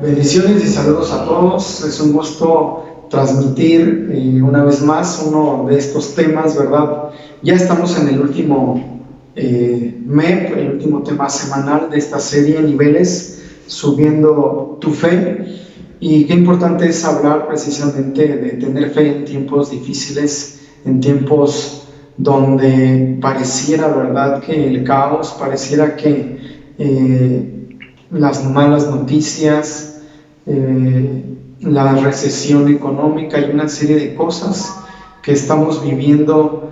Bendiciones y saludos a todos. Es un gusto transmitir una vez más uno de estos temas, ¿verdad? Ya estamos en el último MEP, el último tema semanal de esta serie, Niveles, subiendo tu fe. Y qué importante es hablar precisamente de tener fe en tiempos difíciles, en tiempos donde pareciera, ¿verdad?, que el caos, pareciera que las malas noticias, la recesión económica y una serie de cosas que estamos viviendo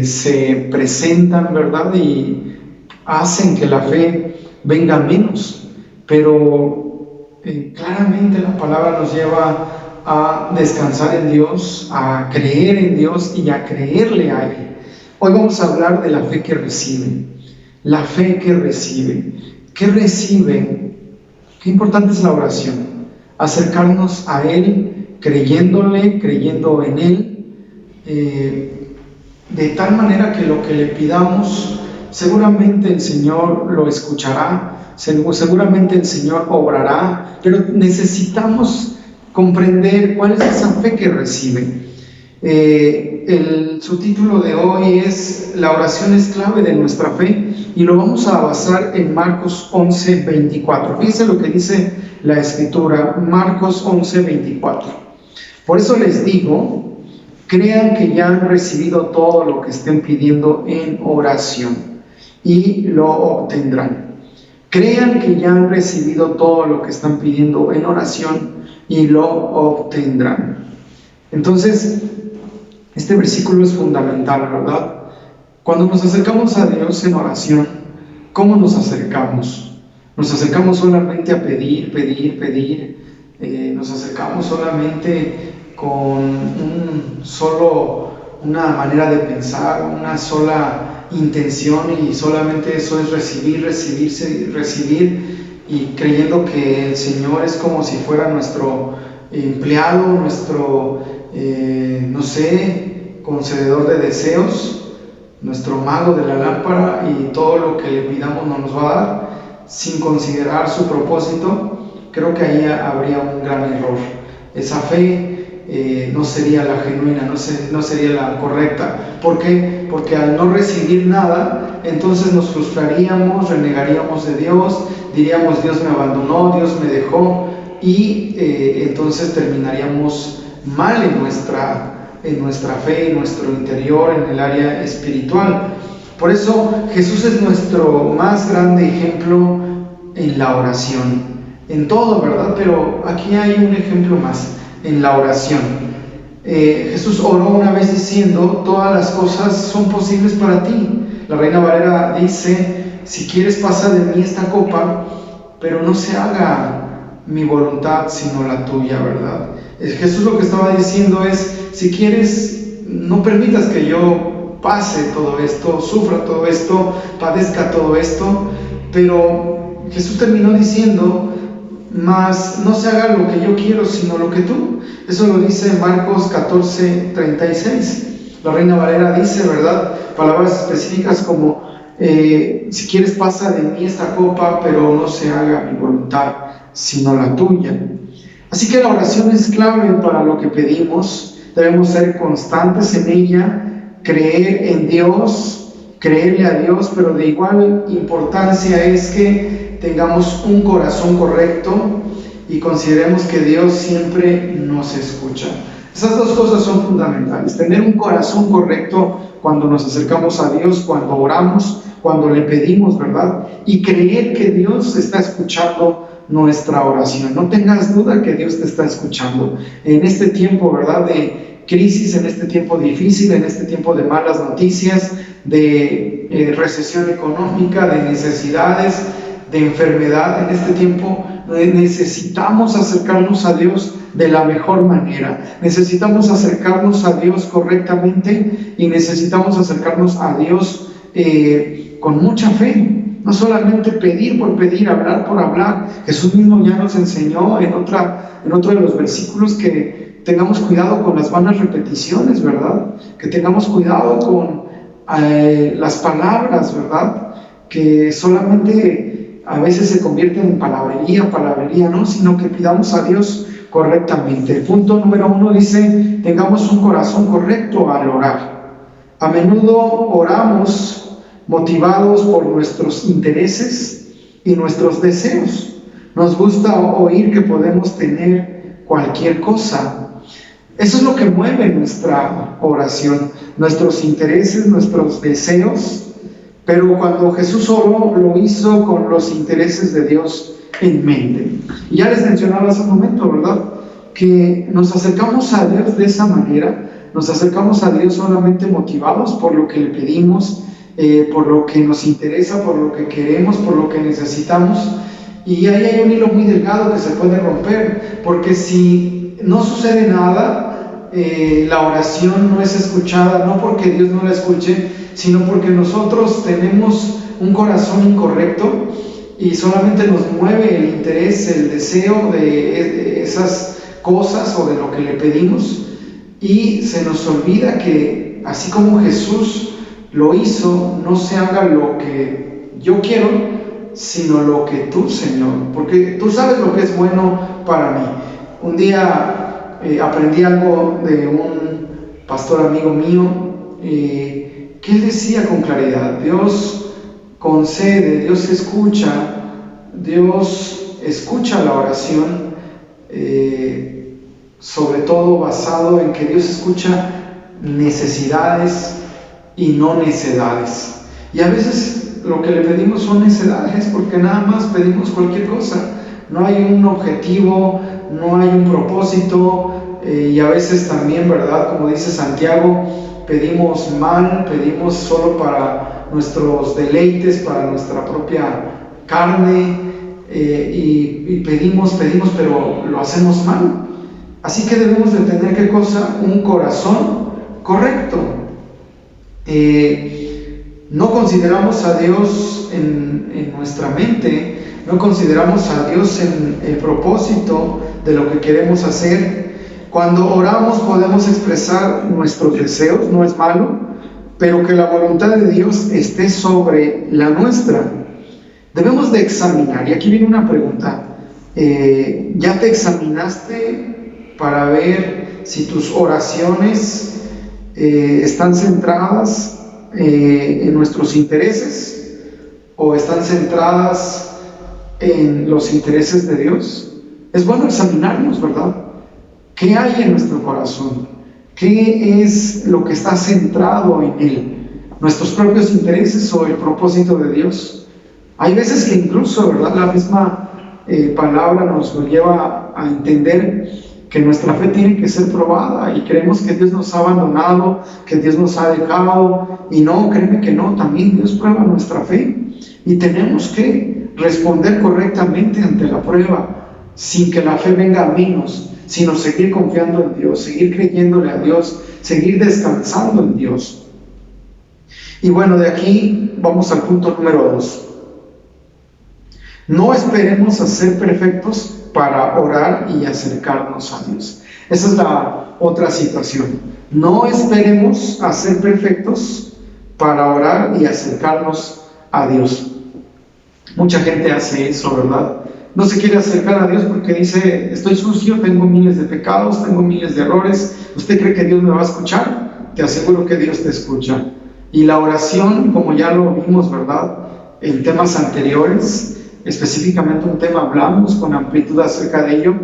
se presentan, ¿verdad?, y hacen que la fe venga menos. Pero claramente la palabra nos lleva a descansar en Dios, a creer en Dios y a creerle a Él. Hoy vamos a hablar de la fe que recibe. La fe que recibe. ¿Qué recibe? Qué importante es la oración. Acercarnos a Él, creyéndole, creyendo en Él, de tal manera que lo que le pidamos, seguramente el Señor lo escuchará, seguramente el Señor obrará, pero necesitamos comprender cuál es esa fe que recibe. El subtítulo de hoy es La oración es clave de nuestra fe, y lo vamos a basar en Marcos 11:24. Fíjense lo que dice la Escritura, Marcos 11:24. Por eso les digo, crean que ya han recibido todo lo que estén pidiendo en oración y lo obtendrán. Crean que ya han recibido todo lo que están pidiendo en oración y lo obtendrán. Entonces, este versículo es fundamental, ¿verdad? Cuando nos acercamos a Dios en oración, ¿cómo nos acercamos? Nos acercamos solamente a pedir, nos acercamos solamente con una manera de pensar, una sola intención, y solamente eso es recibir, y creyendo que el Señor es como si fuera nuestro empleado, nuestro, concededor de deseos, nuestro mago de la lámpara, y todo lo que le pidamos no nos va a dar, sin considerar su propósito. Creo que ahí habría un gran error. Esa fe no sería la genuina, no sería la correcta. ¿Por qué? Porque al no recibir nada, entonces nos frustraríamos, renegaríamos de Dios, diríamos: Dios me abandonó, Dios me dejó, y entonces terminaríamos mal en nuestra fe, en nuestro interior, en el área espiritual. Por eso Jesús es nuestro más grande ejemplo en la oración, en todo, ¿verdad? Pero aquí hay un ejemplo más, en la oración. Jesús oró una vez diciendo: todas las cosas son posibles para ti. La Reina Valera dice: si quieres, pasa de mí esta copa, pero no se haga mi voluntad sino la tuya, ¿verdad? Jesús lo que estaba diciendo es: si quieres, no permitas que yo pase todo esto, sufra todo esto, padezca todo esto. Pero Jesús terminó diciendo: mas no se haga lo que yo quiero, sino lo que tú. Eso lo dice Marcos 14:36. La Reina Valera dice, ¿verdad?, palabras específicas como: si quieres, pasa de mí esta copa, pero no se haga mi voluntad sino la tuya. Así que la oración es clave para lo que pedimos. Debemos ser constantes en ella, creer en Dios, creerle a Dios, pero de igual importancia es que tengamos un corazón correcto y consideremos que Dios siempre nos escucha. Esas dos cosas son fundamentales: tener un corazón correcto cuando nos acercamos a Dios, cuando oramos, cuando le pedimos, ¿verdad? Y creer que Dios está escuchando nuestra oración. No tengas duda que Dios te está escuchando en este tiempo, ¿verdad?, de crisis, en este tiempo difícil, en este tiempo de malas noticias, de recesión económica, de necesidades, de enfermedad. En este tiempo necesitamos acercarnos a Dios de la mejor manera, necesitamos acercarnos a Dios correctamente, y necesitamos acercarnos a Dios con mucha fe. No solamente pedir por pedir, hablar por hablar. Jesús mismo ya nos enseñó en otro de los versículos que tengamos cuidado con las vanas repeticiones, ¿verdad? Que tengamos cuidado con las palabras, ¿verdad? Que solamente a veces se convierten en palabrería, no, sino que pidamos a Dios correctamente. El punto número 1 dice, tengamos un corazón correcto al orar. A menudo oramos motivados por nuestros intereses y nuestros deseos. Nos gusta oír que podemos tener cualquier cosa. Eso es lo que mueve nuestra oración, nuestros intereses, nuestros deseos. Pero cuando Jesús oró, lo hizo con los intereses de Dios en mente. Y ya les mencionaba hace un momento, ¿verdad?, que nos acercamos a Dios de esa manera. Nos acercamos a Dios solamente motivados por lo que le pedimos, por lo que nos interesa, por lo que queremos, por lo que necesitamos. Y ahí hay un hilo muy delgado que se puede romper, porque si no sucede nada, la oración no es escuchada, no porque Dios no la escuche, sino porque nosotros tenemos un corazón incorrecto y solamente nos mueve el interés, el deseo de esas cosas o de lo que le pedimos, y se nos olvida que así como Jesús lo hizo, no se haga lo que yo quiero, sino lo que tú, Señor, porque tú sabes lo que es bueno para mí. Un día aprendí algo de un pastor amigo mío, que él decía con claridad: Dios concede, Dios escucha la oración, sobre todo basado en que Dios escucha necesidades y no necedades. Y a veces lo que le pedimos son necedades, porque nada más pedimos cualquier cosa. No hay un objetivo, no hay un propósito, y a veces también, ¿verdad?, como dice Santiago, pedimos mal, pedimos solo para nuestros deleites, para nuestra propia carne, y pedimos, pero lo hacemos mal. Así que debemos de tener, ¿qué cosa? Un corazón correcto. No consideramos a Dios en nuestra mente, no consideramos a Dios en el propósito de lo que queremos hacer. Cuando oramos podemos expresar nuestros deseos, no es malo, pero que la voluntad de Dios esté sobre la nuestra. Debemos de examinar, y aquí viene una pregunta: ¿ya te examinaste para ver si tus oraciones están centradas en nuestros intereses o están centradas en los intereses de Dios? Es bueno examinarnos, ¿verdad? ¿Qué hay en nuestro corazón? ¿Qué es lo que está centrado en él? ¿Nuestros propios intereses o el propósito de Dios? Hay veces que incluso, ¿verdad?, la misma palabra nos lo lleva a entender que nuestra fe tiene que ser probada, y creemos que Dios nos ha abandonado, que Dios nos ha dejado, y no, créeme que no, también Dios prueba nuestra fe, y tenemos que responder correctamente ante la prueba, sin que la fe venga a menos, sino seguir confiando en Dios, seguir creyéndole a Dios, seguir descansando en Dios. Y bueno, de aquí vamos al punto número 2. No esperemos a ser perfectos para orar y acercarnos a Dios. Esa es la otra situación. No esperemos a ser perfectos para orar y acercarnos a Dios. Mucha gente hace eso, ¿verdad? No se quiere acercar a Dios porque dice: estoy sucio, tengo miles de pecados, tengo miles de errores. ¿Usted cree que Dios me va a escuchar? Te aseguro que Dios te escucha. Y la oración, como ya lo vimos, ¿verdad?, en temas anteriores, específicamente un tema hablamos con amplitud acerca de ello,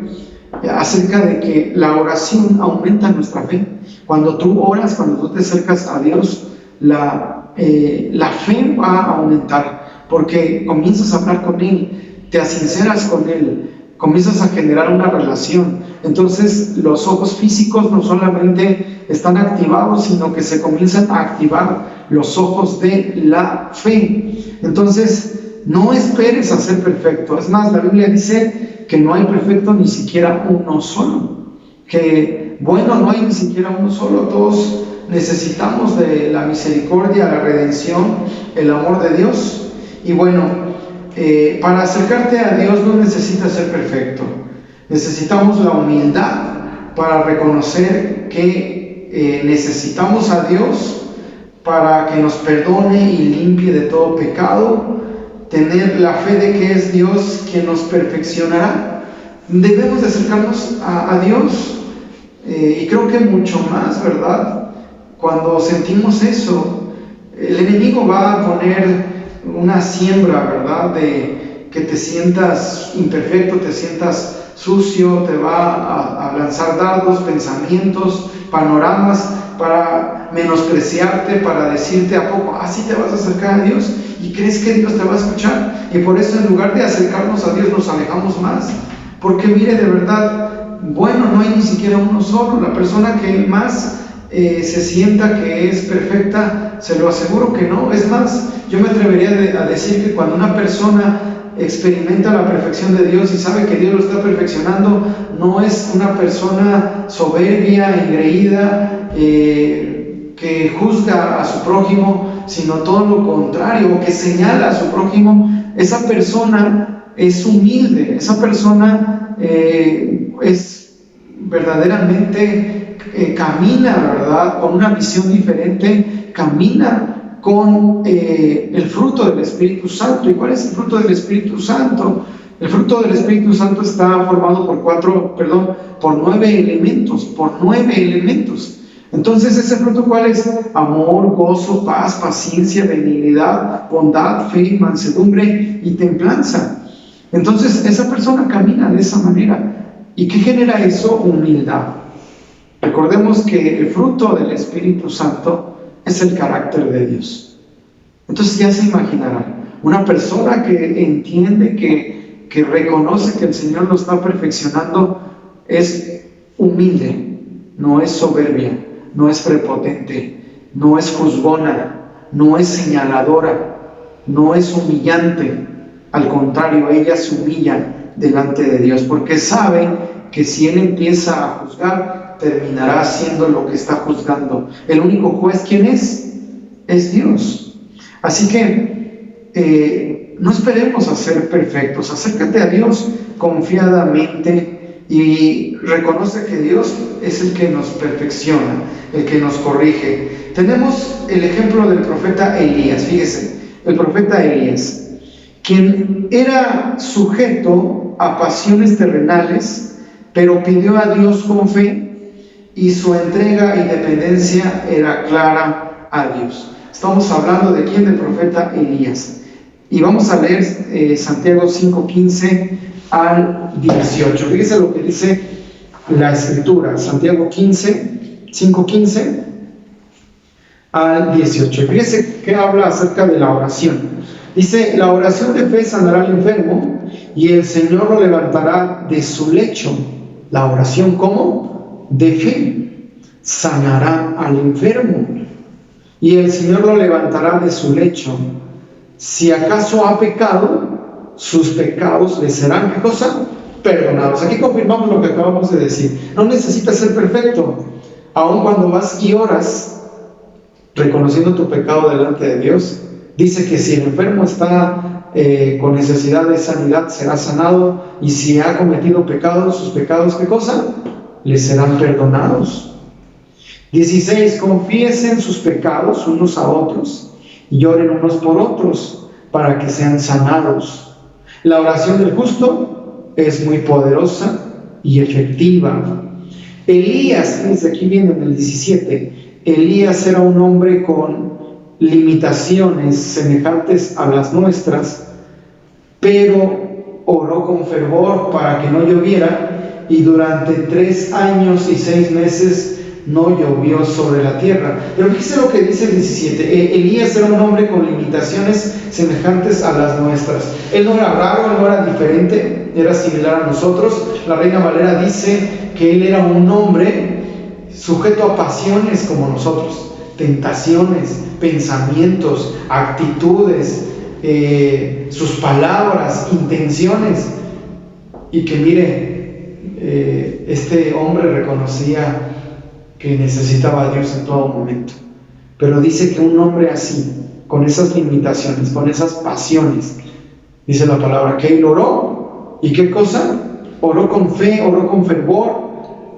acerca de que la oración aumenta nuestra fe. Cuando tú oras, cuando tú te acercas a Dios, la fe va a aumentar, porque comienzas a hablar con Él, te sinceras con Él, comienzas a generar una relación. Entonces los ojos físicos no solamente están activados, sino que se comienzan a activar los ojos de la fe. Entonces no esperes a ser perfecto. Es más, la Biblia dice que no hay perfecto ni siquiera uno solo, que bueno, no hay ni siquiera uno solo. Todos necesitamos de la misericordia, la redención, el amor de Dios. Y bueno, para acercarte a Dios no necesitas ser perfecto. Necesitamos la humildad para reconocer que necesitamos a Dios para que nos perdone y limpie de todo pecado, tener la fe de que es Dios quien nos perfeccionará. Debemos de acercarnos a Dios, y creo que mucho más, ¿verdad? Cuando sentimos eso, el enemigo va a poner una siembra, ¿verdad? De que te sientas imperfecto, te sientas sucio, te va a lanzar dardos, pensamientos, panoramas para menospreciarte, para decirte a poco, así te vas a acercar a Dios y crees que Dios te va a escuchar. Y por eso, en lugar de acercarnos a Dios, nos alejamos más. Porque mire, de verdad, bueno, no hay ni siquiera uno solo. La persona que más se sienta que es perfecta, se lo aseguro que no. Es más, yo me atrevería a decir que cuando una persona experimenta la perfección de Dios y sabe que Dios lo está perfeccionando, no es una persona soberbia, engreída, que juzga a su prójimo, sino todo lo contrario, que señala a su prójimo. Esa persona es humilde, esa persona es verdaderamente, camina, ¿verdad?, con una visión diferente, camina con el fruto del Espíritu Santo. ¿Y cuál es el fruto del Espíritu Santo? El fruto del Espíritu Santo está formado por 9 elementos. Entonces, ¿ese fruto cuál es? Amor, gozo, paz, paciencia, benignidad, bondad, fe, mansedumbre y templanza. Entonces, esa persona camina de esa manera. ¿Y qué genera eso? Humildad. Recordemos que el fruto del Espíritu Santo es el carácter de Dios. Entonces ya se imaginarán, una persona que entiende, que reconoce que el Señor lo está perfeccionando, es humilde, no es soberbia, no es prepotente, no es juzgona, no es señaladora, no es humillante. Al contrario, ella se humilla delante de Dios, porque sabe que si Él empieza a juzgar, terminará siendo lo que está juzgando. El único juez, ¿quién es? Es Dios. Así que no esperemos a ser perfectos. Acércate a Dios confiadamente y reconoce que Dios es el que nos perfecciona, el que nos corrige. Tenemos el ejemplo del profeta Elías. Fíjese, el profeta Elías, quien era sujeto a pasiones terrenales, pero pidió a Dios con fe, y su entrega y dependencia era clara a Dios. Estamos hablando de quién, del profeta Elías. Y vamos a leer Santiago 5:15 al 18. Fíjese lo que dice la Escritura, Santiago 5:15 al 18. Fíjese que habla acerca de la oración. Dice: la oración de fe sanará al enfermo y el Señor lo levantará de su lecho. La oración, ¿cómo? De fe sanará al enfermo y el Señor lo levantará de su lecho. Si acaso ha pecado, sus pecados le serán, ¿qué cosa? Perdonados. Aquí confirmamos lo que acabamos de decir. No necesitas ser perfecto. Aun cuando vas y oras reconociendo tu pecado delante de Dios, dice que si el enfermo está con necesidad de sanidad, será sanado, y si ha cometido pecados, sus pecados, ¿qué cosa? Les serán perdonados. 16. Confiesen sus pecados unos a otros y oren unos por otros para que sean sanados. La oración del justo es muy poderosa y efectiva. Elías, desde aquí viene en el 17, Elías era un hombre con limitaciones semejantes a las nuestras, pero oró con fervor para que no lloviera, y durante 3 años y 6 meses no llovió sobre la tierra. Pero fíjese lo que dice el 17. Elías era un hombre con limitaciones semejantes a las nuestras. Él no era raro, él no era diferente, era similar a nosotros. La Reina Valera dice que él era un hombre sujeto a pasiones como nosotros, tentaciones, pensamientos, actitudes, sus palabras, intenciones. Y que mire, este hombre reconocía que necesitaba a Dios en todo momento. Pero dice que un hombre así, con esas limitaciones, con esas pasiones, dice la palabra, que él oró. ¿Y qué cosa? Oró con fe, oró con fervor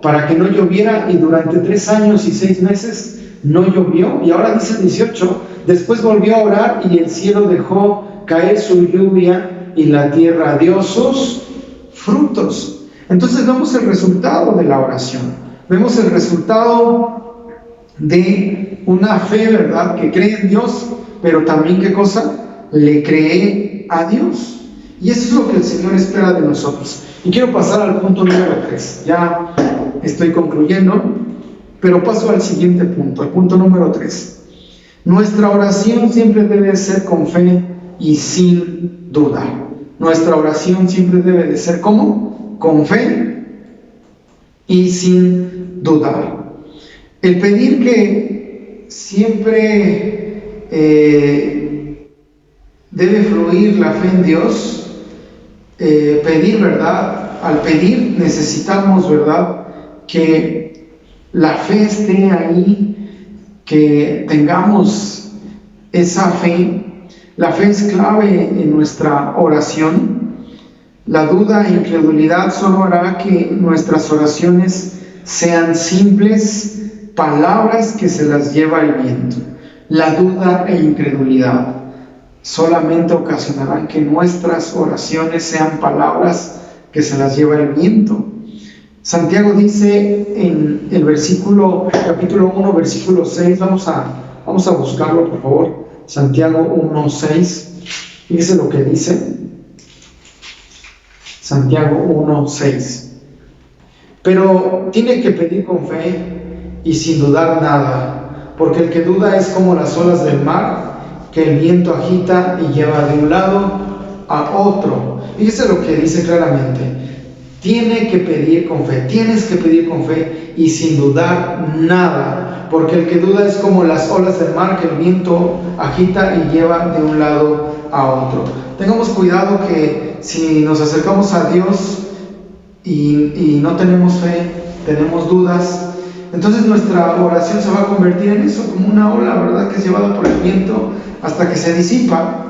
para que no lloviera, y durante 3 años y 6 meses no llovió. Y ahora dice el 18, después volvió a orar y el cielo dejó caer su lluvia y la tierra dio sus frutos. Entonces vemos el resultado de la oración. Vemos el resultado de una fe, ¿verdad?, que cree en Dios, pero también, ¿qué cosa? Le cree a Dios. Y eso es lo que el Señor espera de nosotros. Y quiero pasar al punto número 3. Ya estoy concluyendo, pero paso al siguiente punto, al punto número 3. Nuestra oración siempre debe ser con fe y sin duda. Nuestra oración siempre debe de ser ¿cómo? Con fe y sin dudar. El pedir que siempre debe fluir la fe en Dios, pedir, ¿verdad? Al pedir necesitamos, ¿verdad?, que la fe esté ahí, que tengamos esa fe. La fe es clave en nuestra oración. La duda e incredulidad solo hará que nuestras oraciones sean simples palabras que se las lleva el viento. La duda e incredulidad solamente ocasionarán que nuestras oraciones sean palabras que se las lleva el viento. Santiago dice en el capítulo 1, versículo 6, vamos a buscarlo, por favor. Santiago 1:6. Fíjese lo que dice. Santiago 1:6. Pero tiene que pedir con fe y sin dudar nada, porque el que duda es como las olas del mar, que el viento agita y lleva de un lado a otro. Fíjese lo que dice claramente. Tiene que pedir con fe, tienes que pedir con fe y sin dudar nada, porque el que duda es como las olas del mar, que el viento agita y lleva de un lado a otro. Tengamos cuidado que si nos acercamos a Dios y no tenemos fe, tenemos dudas, entonces nuestra oración se va a convertir en eso, como una ola, ¿verdad?, que es llevada por el viento hasta que se disipa.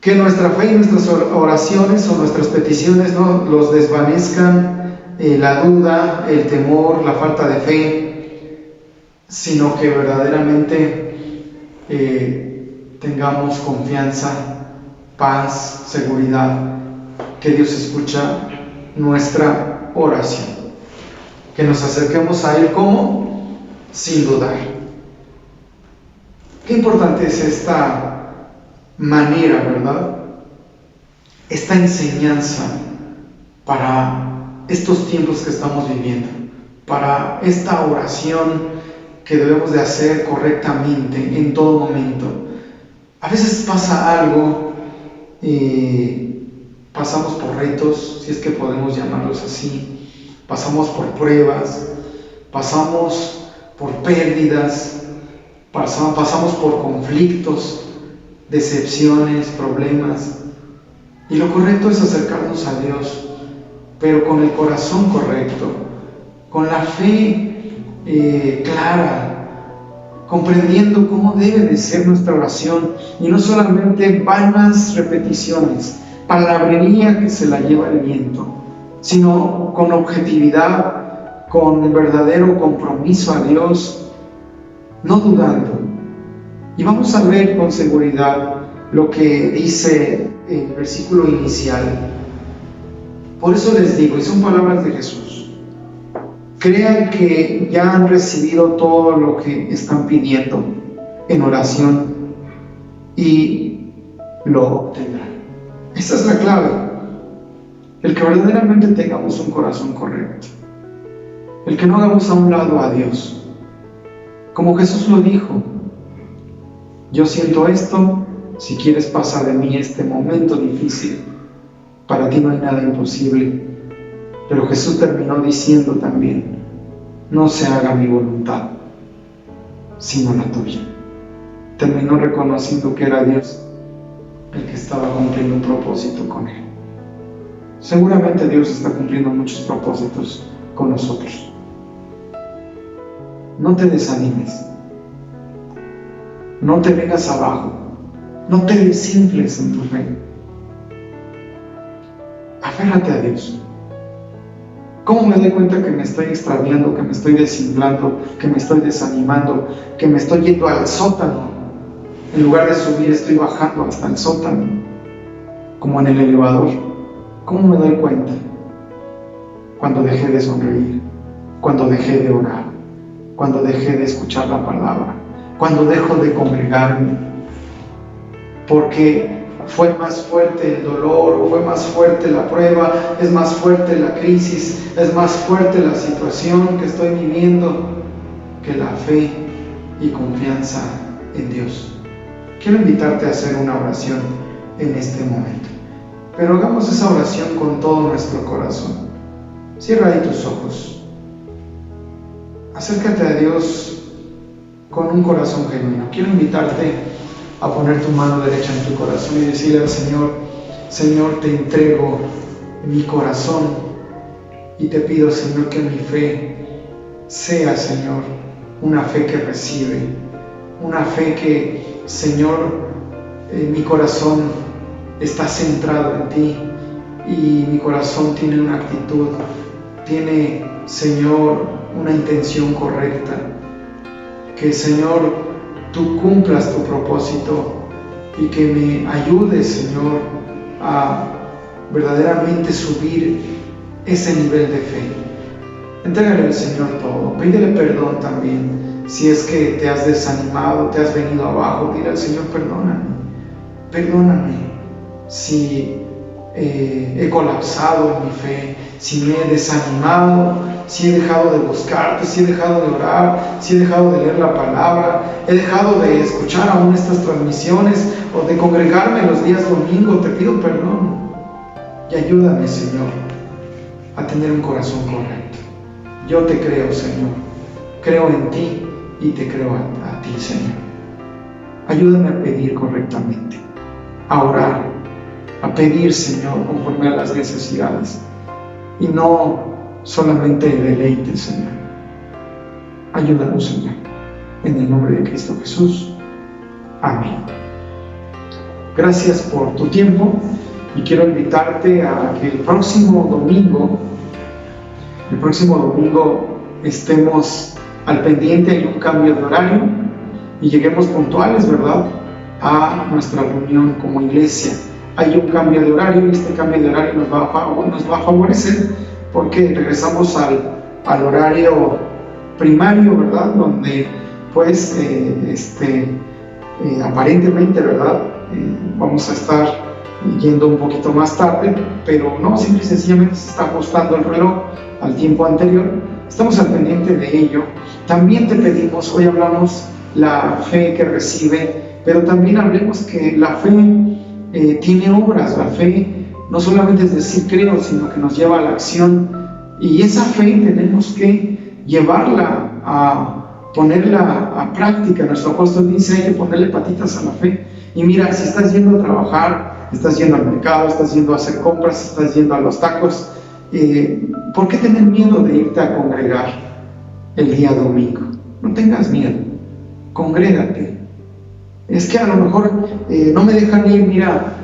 Que nuestra fe y nuestras oraciones o nuestras peticiones no los desvanezcan la duda, el temor, la falta de fe, sino que verdaderamente tengamos confianza, paz, seguridad, que Dios escucha nuestra oración. Que nos acerquemos a Él ¿cómo? Sin dudar. Qué importante es esta manera, ¿verdad? Esta enseñanza para estos tiempos que estamos viviendo, para esta oración que debemos de hacer correctamente en todo momento. A veces pasa algo, pasamos por retos, si es que podemos llamarlos así, pasamos por pruebas, pasamos por pérdidas, pasamos por conflictos, decepciones, problemas, y lo correcto es acercarnos a Dios, pero con el corazón correcto, con la fe clara, comprendiendo cómo debe de ser nuestra oración, y no solamente vanas repeticiones, palabrería que se la lleva el viento, sino con objetividad, con verdadero compromiso a Dios, no dudando. Y vamos a ver con seguridad lo que dice el versículo inicial. Por eso les digo, y son palabras de Jesús, crean que ya han recibido todo lo que están pidiendo en oración y lo obtendrán. Esa es la clave. El que verdaderamente tengamos un corazón correcto, el que no hagamos a un lado a Dios, como Jesús lo dijo: yo siento esto, si quieres pasa de mí este momento difícil, para ti no hay nada imposible. Pero Jesús terminó diciendo también: no se haga mi voluntad, sino la tuya. Terminó reconociendo que era Dios el que estaba cumpliendo un propósito con él. Seguramente Dios está cumpliendo muchos propósitos con nosotros. No te desanimes, no te vengas abajo, no te desinfles en tu fe. Aférrate a Dios. ¿Cómo me doy cuenta que me estoy extraviando, que me estoy desinflando, que me estoy desanimando, que me estoy yendo al sótano? En lugar de subir, estoy bajando hasta el sótano, como en el elevador. ¿Cómo me doy cuenta? Cuando dejé de sonreír, cuando dejé de orar, cuando dejé de escuchar la palabra, cuando dejo de congregarme, porque fue más fuerte el dolor, o fue más fuerte la prueba, es más fuerte la crisis, es más fuerte la situación que estoy viviendo que la fe y confianza en Dios. Quiero invitarte a hacer una oración en este momento, pero hagamos esa oración con todo nuestro corazón. Cierra ahí tus ojos, acércate a Dios con un corazón genuino. Quiero invitarte a poner tu mano derecha en tu corazón y decirle al Señor: Señor, te entrego mi corazón y te pido, Señor, que mi fe sea, Señor, una fe que recibe, una fe que, Señor, mi corazón está centrado en ti y mi corazón tiene una actitud, tiene, Señor, una intención correcta. Que, Señor, tú cumplas tu propósito y que me ayudes, Señor, a verdaderamente subir ese nivel de fe. Entrégale al Señor todo, pídele perdón también. Si es que te has desanimado, te has venido abajo, dile al Señor: perdóname si he colapsado en mi fe, si me he desanimado, si he dejado de buscarte, si he dejado de orar, si he dejado de leer la palabra, he dejado de escuchar aún estas transmisiones o de congregarme los días domingo. Te pido perdón y ayúdame, Señor, a tener un corazón correcto. Yo te creo, Señor, creo en ti y te creo a ti, Señor. Ayúdame a pedir correctamente, a orar, a pedir, Señor, conforme a las necesidades y no solamente deleite, Señor. Ayúdanos, Señor, en el nombre de Cristo Jesús. Amén. Gracias por tu tiempo y quiero invitarte a que el próximo domingo estemos al pendiente. Hay un cambio de horario y lleguemos puntuales, ¿verdad?, a nuestra reunión como iglesia. Hay un cambio de horario y este cambio de horario nos va a favorecer porque regresamos al horario primario, ¿verdad?, donde pues aparentemente, ¿verdad?, vamos a estar yendo un poquito más tarde, pero no, simple y sencillamente se está ajustando el reloj al tiempo anterior. Estamos al pendiente de ello. También te pedimos, hoy hablamos la fe que recibe, pero también hablemos que la fe tiene obras. La fe no solamente es decir creo, sino que nos lleva a la acción, y esa fe tenemos que llevarla ponerla a práctica. Nuestro apóstol dice: hay que ponerle patitas a la fe. Y mira, si estás yendo a trabajar, estás yendo al mercado, estás yendo a hacer compras, estás yendo a los tacos, ¿por qué tener miedo de irte a congregar el día domingo? No tengas miedo, congrégate. Es que a lo mejor no me dejan ir. Mira,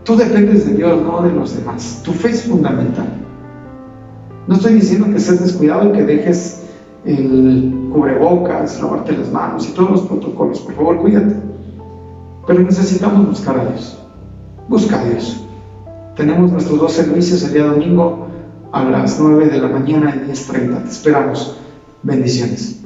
tú dependes de Dios, no de los demás. Tu fe es fundamental. No estoy diciendo que estés descuidado y que dejes el cubrebocas, lavarte las manos y todos los protocolos. Por favor, cuídate. Pero necesitamos buscar a Dios. Busca a Dios. Tenemos nuestros 2 servicios el día domingo a las 9 de la mañana y 10:30. Te esperamos. Bendiciones.